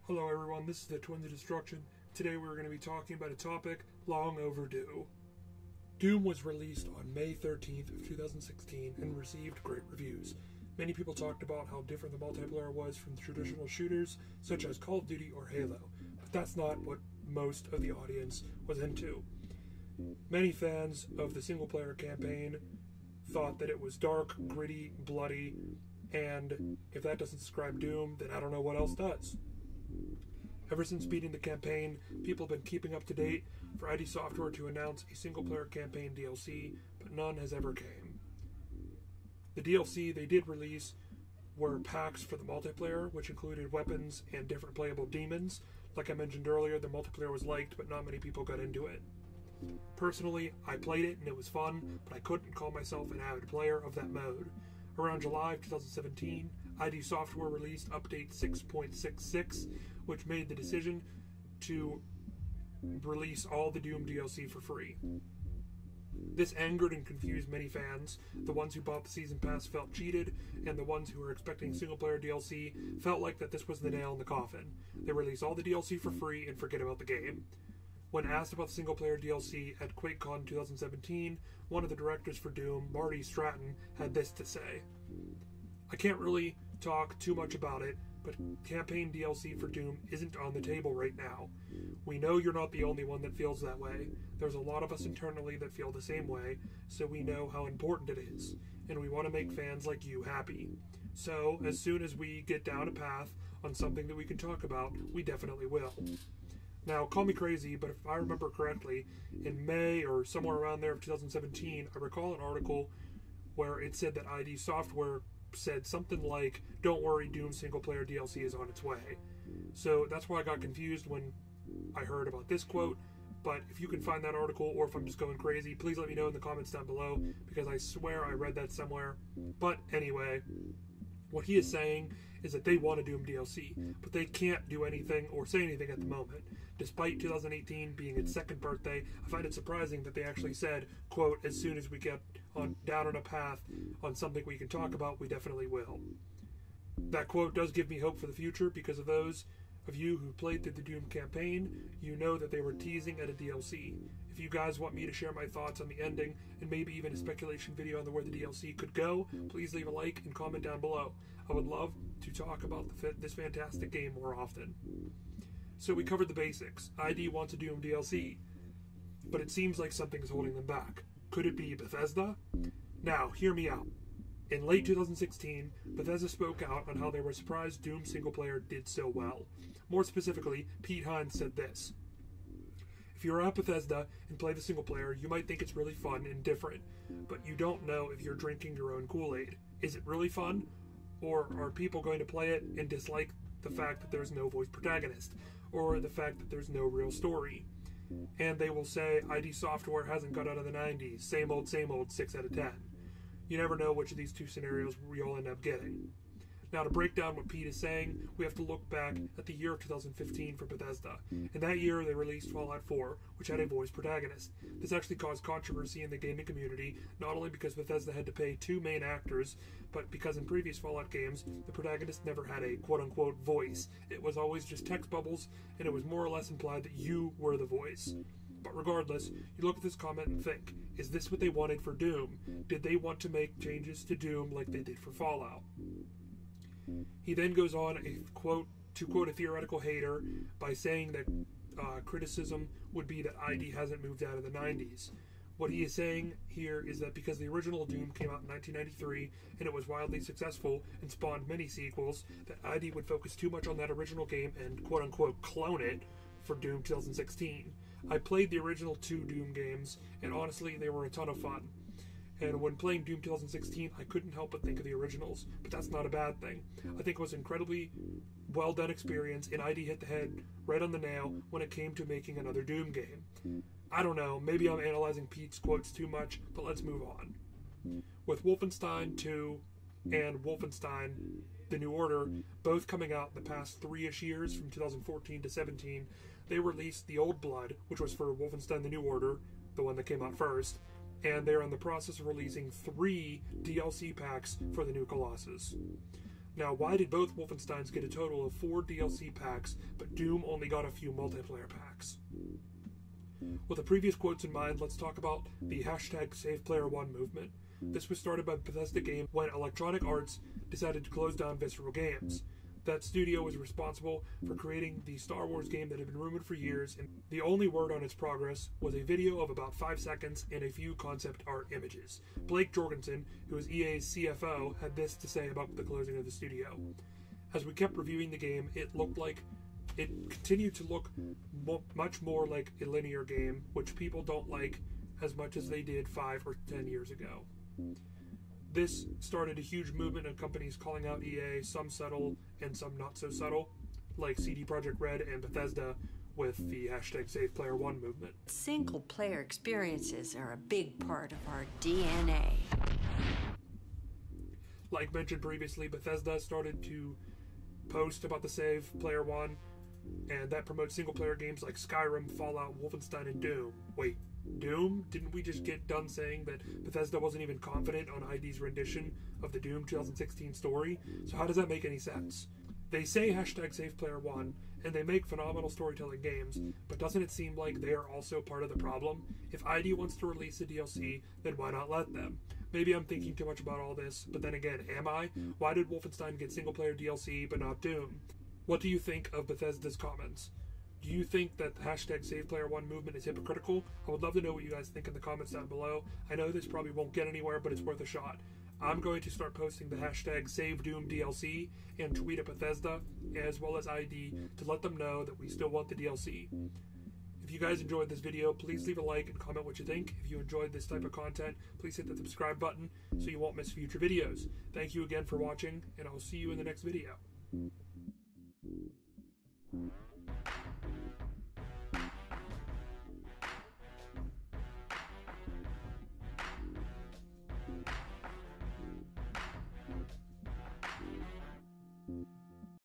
Hello everyone, this is the Twins of Destruction. Today we're going to be talking about a topic long overdue. Doom was released on May 13th of 2016 and received great reviews. Many people talked about how different the multiplayer was from traditional shooters such as Call of Duty or Halo, but that's not what most of the audience was into. Many fans of the single-player campaign thought that it was dark, gritty, bloody, and if that doesn't describe Doom, then I don't know what else does. Ever since beating the campaign, people have been keeping up to date for ID Software to announce a single-player campaign DLC, but none has ever came. The DLC they did release were packs for the multiplayer, which included weapons and different playable demons. Like I mentioned earlier, the multiplayer was liked, but not many people got into it. Personally, I played it and it was fun, but I couldn't call myself an avid player of that mode. Around July of 2017, ID Software released Update 6.66, which made the decision to release all the Doom DLC for free. This angered and confused many fans. The ones who bought the Season Pass felt cheated, and the ones who were expecting single-player DLC felt like that this was the nail in the coffin. They release all the DLC for free and forget about the game. When asked about the single-player DLC at QuakeCon 2017, one of the directors for Doom, Marty Stratton, had this to say. I can't really talk too much about it, but campaign DLC for Doom isn't on the table right now. We know you're not the only one that feels that way. There's a lot of us internally that feel the same way, so we know how important it is, and we want to make fans like you happy. So, as soon as we get down a path on something that we can talk about, we definitely will. Now, call me crazy, but if I remember correctly, in May or somewhere around there of 2017, I recall an article where it said that ID Software said something like, "Don't worry, Doom single-player DLC is on its way." So that's why I got confused when I heard about this quote. But if you can find that article, or if I'm just going crazy, please let me know in the comments down below, because I swear I read that somewhere. But anyway, what he is saying is that they want a Doom DLC, but they can't do anything or say anything at the moment. Despite 2018 being its second birthday, I find it surprising that they actually said, quote, "As soon as we get down on a path on something we can talk about, we definitely will." That quote does give me hope for the future, because of those of you who played through the Doom campaign, you know that they were teasing at a DLC. If you guys want me to share my thoughts on the ending, and maybe even a speculation video on where the DLC could go, please leave a like and comment down below. I would love to talk about this fantastic game more often. So we covered the basics. ID wants a Doom DLC, but it seems like something is holding them back. Could it be Bethesda? Now, hear me out. In late 2016, Bethesda spoke out on how they were surprised Doom single-player did so well. More specifically, Pete Hines said this: "If you're at Bethesda and play the single-player, you might think it's really fun and different, but you don't know if you're drinking your own Kool-Aid. Is it really fun? Or are people going to play it and dislike the fact that there's no voice protagonist, or the fact that there's no real story? And they will say, ID Software hasn't got out of the 90s, same old, 6 out of 10. You never know which of these two scenarios we'll end up getting." Now, to break down what Pete is saying, we have to look back at the year of 2015 for Bethesda. In that year, they released Fallout 4, which had a voice protagonist. This actually caused controversy in the gaming community, not only because Bethesda had to pay two main actors, but because in previous Fallout games, the protagonist never had a quote-unquote voice. It was always just text bubbles, and it was more or less implied that you were the voice. But regardless, you look at this comment and think, is this what they wanted for Doom? Did they want to make changes to Doom like they did for Fallout? He then goes on to quote a theoretical hater by saying that criticism would be that ID hasn't moved out of the 90s. What he is saying here is that because the original Doom came out in 1993 and it was wildly successful and spawned many sequels, that ID would focus too much on that original game and quote-unquote clone it for Doom 2016. I played the original two Doom games, and honestly, they were a ton of fun. And when playing Doom 2016, I couldn't help but think of the originals, but that's not a bad thing. I think it was an incredibly well-done experience, and ID hit the head right on the nail when it came to making another Doom game. I don't know, maybe I'm analyzing Pete's quotes too much, but let's move on. With Wolfenstein 2 and Wolfenstein The New Order both coming out in the past 3-ish years, from 2014 to 17, they released The Old Blood, which was for Wolfenstein The New Order, the one that came out first, and they're in the process of releasing 3 DLC packs for the new Colossus. Now, why did both Wolfensteins get a total of 4 DLC packs, but Doom only got a few multiplayer packs? With the previous quotes in mind, let's talk about the hashtag SavePlayer1 movement. This was started by Bethesda Games when Electronic Arts decided to close down Visceral Games. That studio was responsible for creating the Star Wars game that had been rumored for years, and the only word on its progress was a video of about 5 seconds and a few concept art images. Blake Jorgensen, who is EA's CFO, had this to say about the closing of the studio. As we kept reviewing the game, it continued to look much more like a linear game, which people don't like as much as they did 5 or 10 years ago. This started a huge movement of companies calling out EA, some subtle and some not so subtle, like CD Projekt Red and Bethesda with the hashtag SavePlayer1 movement. Single-player experiences are a big part of our DNA. Like mentioned previously, Bethesda started to post about the SavePlayer1, and that promotes single-player games like Skyrim, Fallout, Wolfenstein, and Doom. Wait, Doom? Didn't we just get done saying that Bethesda wasn't even confident on ID's rendition of the Doom 2016 story? So how does that make any sense? They say hashtag SavePlayer1, and they make phenomenal storytelling games, but doesn't it seem like they are also part of the problem? If ID wants to release a DLC, then why not let them? Maybe I'm thinking too much about all this, but then again, am I? Why did Wolfenstein get single-player DLC but not Doom? What do you think of Bethesda's comments? Do you think that the hashtag SavePlayer1 movement is hypocritical? I would love to know what you guys think in the comments down below. I know this probably won't get anywhere, but it's worth a shot. I'm going to start posting the hashtag SaveDoomDLC and tweet at Bethesda, as well as ID, to let them know that we still want the DLC. If you guys enjoyed this video, please leave a like and comment what you think. If you enjoyed this type of content, please hit the subscribe button so you won't miss future videos. Thank you again for watching, and I'll see you in the next video.